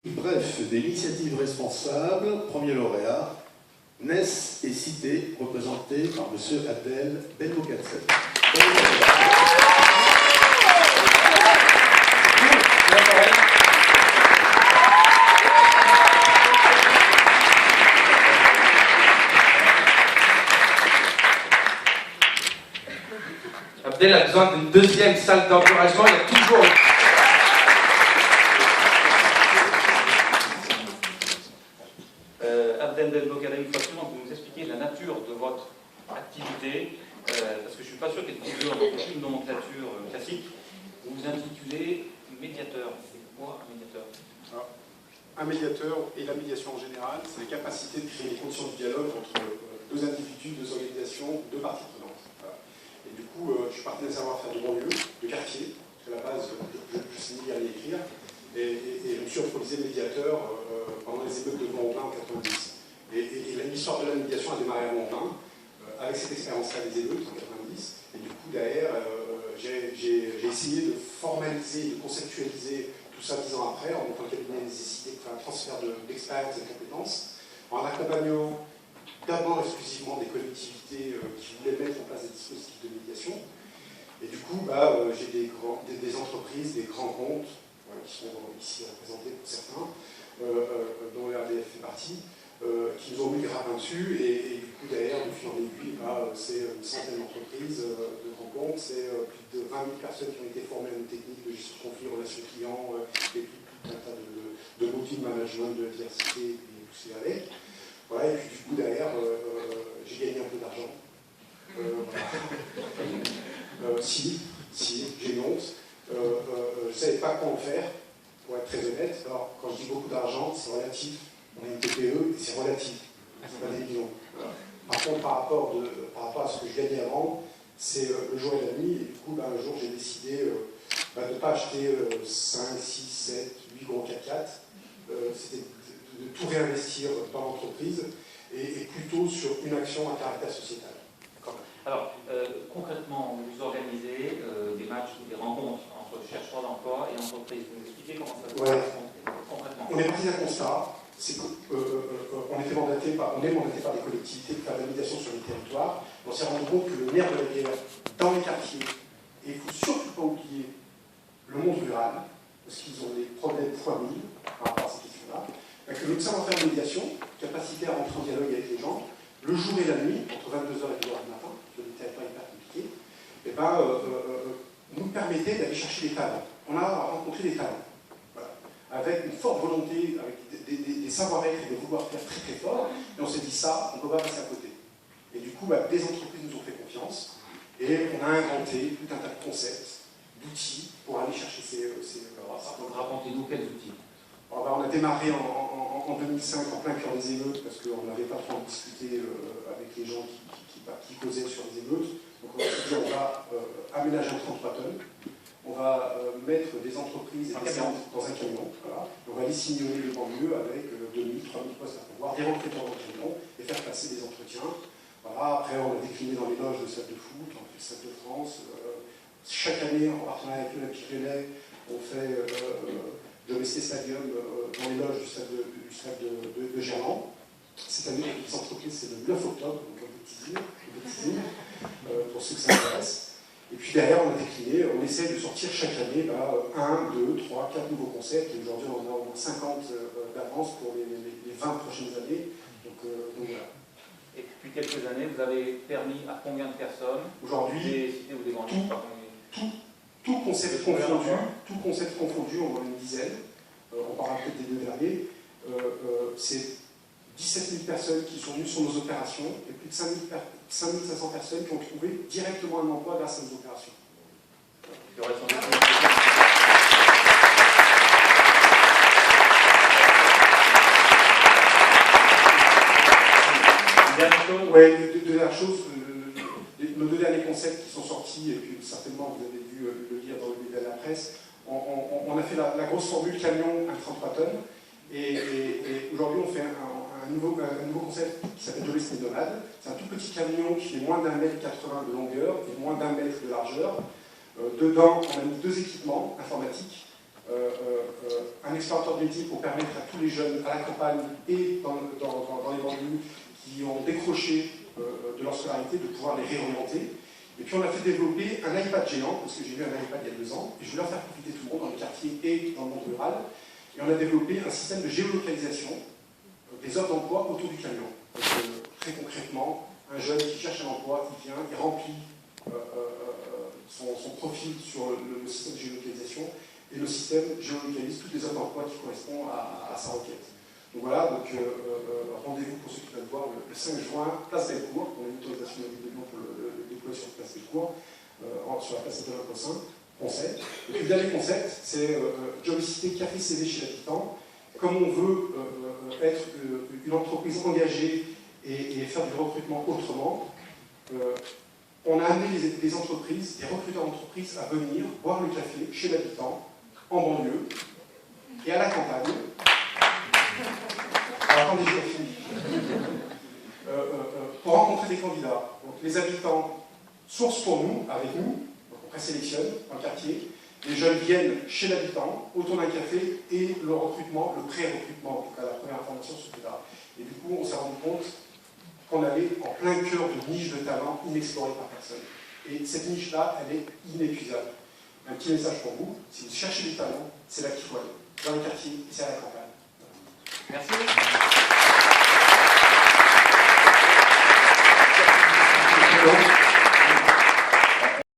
Bref, des initiatives responsables, premier lauréat, Ness et Cité, représenté par M. Adel Benmokatset. Abdel a besoin d'une deuxième salle d'encouragement, il y a toujours... Abdel Benmokatset, il faut absolument que vous nous expliquiez la nature de votre activité, parce que je ne suis pas sûr qu'être dans une nomenclature classique, vous vous intitulez médiateur. C'est quoi un médiateur? Alors, un médiateur et la médiation en général, c'est la capacité de créer les conditions du dialogue entre deux individus, deux organisations, deux parties prenantes. Voilà. Et du coup, je suis parti d'un savoir-faire de banlieue, de quartier, parce qu'à la base, je sais lire et écrire, et je me suis improvisé médiateur pendant les émeutes de Mont-Blanc en 90. Et l'histoire de la médiation a démarré à Mont-Blanc, avec cette expérience-là des émeutes en 90. Et du coup, derrière, j'ai essayé de formaliser, de conceptualiser tout ça 10 ans après, en montrant qu'il y avait une nécessité de faire un transfert d'expérience et de compétences, en accompagnant d'abord exclusivement des collectivités qui voulaient mettre en place des dispositifs de médiation. Et du coup, j'ai des entreprises, des grands comptes, qui sont ici représentés pour certains, dont le RDF fait partie, qui nous ont mis grave dessus, et du coup derrière, de fil en aiguille, c'est une centaine d'entreprises de grands comptes, c'est plus de 20 000 personnes qui ont été formées à nos techniques de gestion de conflits, relations clients, et tout un tas de outils de management, de diversité, et tout ce qui va avec. Voilà, et puis du coup derrière, j'ai gagné un peu d'argent. Si, j'ai une honte. Je ne savais pas quoi en faire, pour être très honnête. Alors, quand je dis beaucoup d'argent, c'est relatif. On est une TPE, c'est relatif. C'est pas des millions. Voilà. Par contre, par rapport à ce que je gagnais avant, c'est le jour et la nuit. Et du coup, un jour, j'ai décidé de ne pas acheter 5, 6, 7, 8 gros 4x4. C'était de tout réinvestir dans l'entreprise et plutôt sur une action à caractère sociétal. Alors, concrètement, vous organisez des matchs ou des rencontres entre chercheurs d'emploi et entreprises. Vous nous expliquez comment ça se passe concrètement? On est parti d'un constat, c'est qu'on est mandaté par des collectivités de faire de la médiation sur les territoires. On s'est rendu compte que le nerf de la guerre dans les quartiers, et il ne faut surtout pas oublier le monde rural, parce qu'ils ont des problèmes fois 1000 par rapport à ces questions-là, que le savoir-faire de médiation, capacité à rentrer en dialogue avec les gens, le jour et la nuit, entre 22h et 2h du matin, sur des territoires hyper compliqués, nous permettait d'aller chercher des talents. On a rencontré des talents, voilà, avec une forte volonté, avec des savoir-être et des vouloir-faire très très forts, et on s'est dit ça, on ne peut pas passer à côté. Et du coup, des entreprises nous ont fait confiance, et on a inventé tout un tas de concepts, d'outils, pour aller chercher ces Racontez-nous quels outils. Alors, on a démarré en 2005 en plein cœur des émeutes parce qu'on n'avait pas trop discuté avec les gens qui causaient sur les émeutes. Donc on s'est dit on va aménager un 33 tonnes, on va mettre des entreprises et des centres dans un camion, voilà. On va aller sillonner le banlieue avec 2000, 3000 postes à pouvoir, des recruteurs dans le camion et faire passer des entretiens. Voilà. Après on a décliné dans les loges de Stade de foot, dans le Stade de France. Chaque année, en partenariat avec l'Olympique Lyonnais, on fait le MSC Stadium dans les loges du stade de Gerland. Cette année, les entreprises, c'est le 9 octobre, donc un petit teasing, pour ceux que ça intéresse. Et puis derrière, on a décliné, on essaie de sortir chaque année 1, 2, 3, 4 nouveaux concepts. Et aujourd'hui, on a au moins 50 d'avance pour les 20 prochaines années. Donc voilà. Et depuis quelques années, vous avez permis à combien de personnes? Aujourd'hui, des cités ou des grandes villes? tout concept confondu, on en a une dizaine. On parlera peut-être des 2 derniers. C'est 17 000 personnes qui sont venues sur nos opérations et plus de 5 500 personnes qui ont trouvé directement un emploi grâce à nos opérations. Oui, deux dernières choses. Nos 2 derniers concepts qui sont sortis, et puis certainement vous avez dû le lire dans le média de la presse, on a fait la grosse formule camion à 33 tonnes, et aujourd'hui on fait un nouveau concept qui s'appelle Domestic Nomade. C'est un tout petit camion qui fait moins d'1,80 m de longueur et moins d'1 mètre de largeur. Dedans, on a mis 2 équipements informatiques un explorateur de métier pour permettre à tous les jeunes à la campagne et dans les banlieues qui ont décroché de leur scolarité, de pouvoir les réorienter. Et puis on a fait développer un iPad géant, parce que j'ai vu un iPad il y a 2 ans, et je voulais en faire profiter tout le monde dans le quartier et dans le monde rural. Et on a développé un système de géolocalisation des offres d'emploi autour du camion. Donc, très concrètement, un jeune qui cherche un emploi, il vient, il remplit son profil sur le système de géolocalisation, et le système géolocalise toutes les offres d'emploi qui correspondent à sa requête. Donc voilà, rendez-vous pour ceux qui veulent voir le 5 juin, place Bellecour, on a une autorisation de Lyon pour le déployer sur place Bellecour, sur la place de Poisson, concept. Et puis le dernier concept, c'est Jobicité Café CV chez l'habitant. Comme on veut être une entreprise engagée et faire du recrutement autrement, on a amené des entreprises, des recruteurs d'entreprises à venir boire le café chez l'habitant, en banlieue et à la campagne. Alors attendez, je vais finir. Pour rencontrer des candidats. Donc, les habitants sourcent pour nous, avec nous, donc on présélectionne un quartier. Les jeunes viennent chez l'habitant, autour d'un café, et le recrutement, le pré-recrutement, en tout cas la première information se fait là. Et du coup, on s'est rendu compte qu'on allait en plein cœur de niche de talent inexplorée par personne. Et cette niche-là, elle est inépuisable. Un petit message pour vous, si vous cherchez du talent, c'est là qu'il faut aller, dans le quartier et c'est à la campagne. Merci.